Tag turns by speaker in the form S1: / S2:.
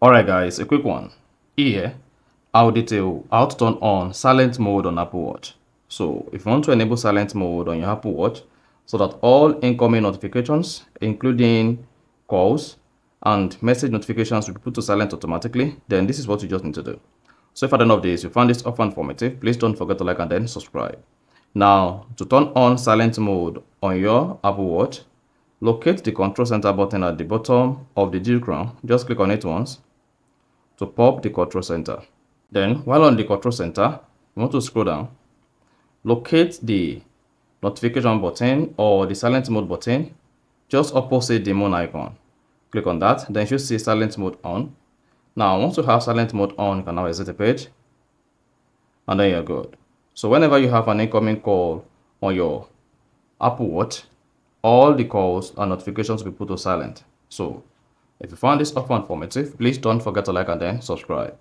S1: Alright guys, a quick one. Here, I'll detail how to turn on silent mode on Apple Watch. So if you want to enable silent mode on your Apple Watch so that all incoming notifications, including calls and message notifications will be put to silent automatically, then this is what you just need to do. So if at the end of this you found this offer informative, please don't forget to like and then subscribe. Now, to turn on silent mode on your Apple Watch, locate the control center button at the bottom of the diagram. Just click on it once to pop the control center. Then, while on the control center, you want to scroll down, locate the notification button or the silent mode button just opposite the moon icon. Click on that, then you should see silent mode on. Now, once you have silent mode on, you can now exit the page, and then you're good. So whenever you have an incoming call on your Apple Watch, all the calls and notifications will be put to silent. So if you found this offer informative, please don't forget to like and then subscribe.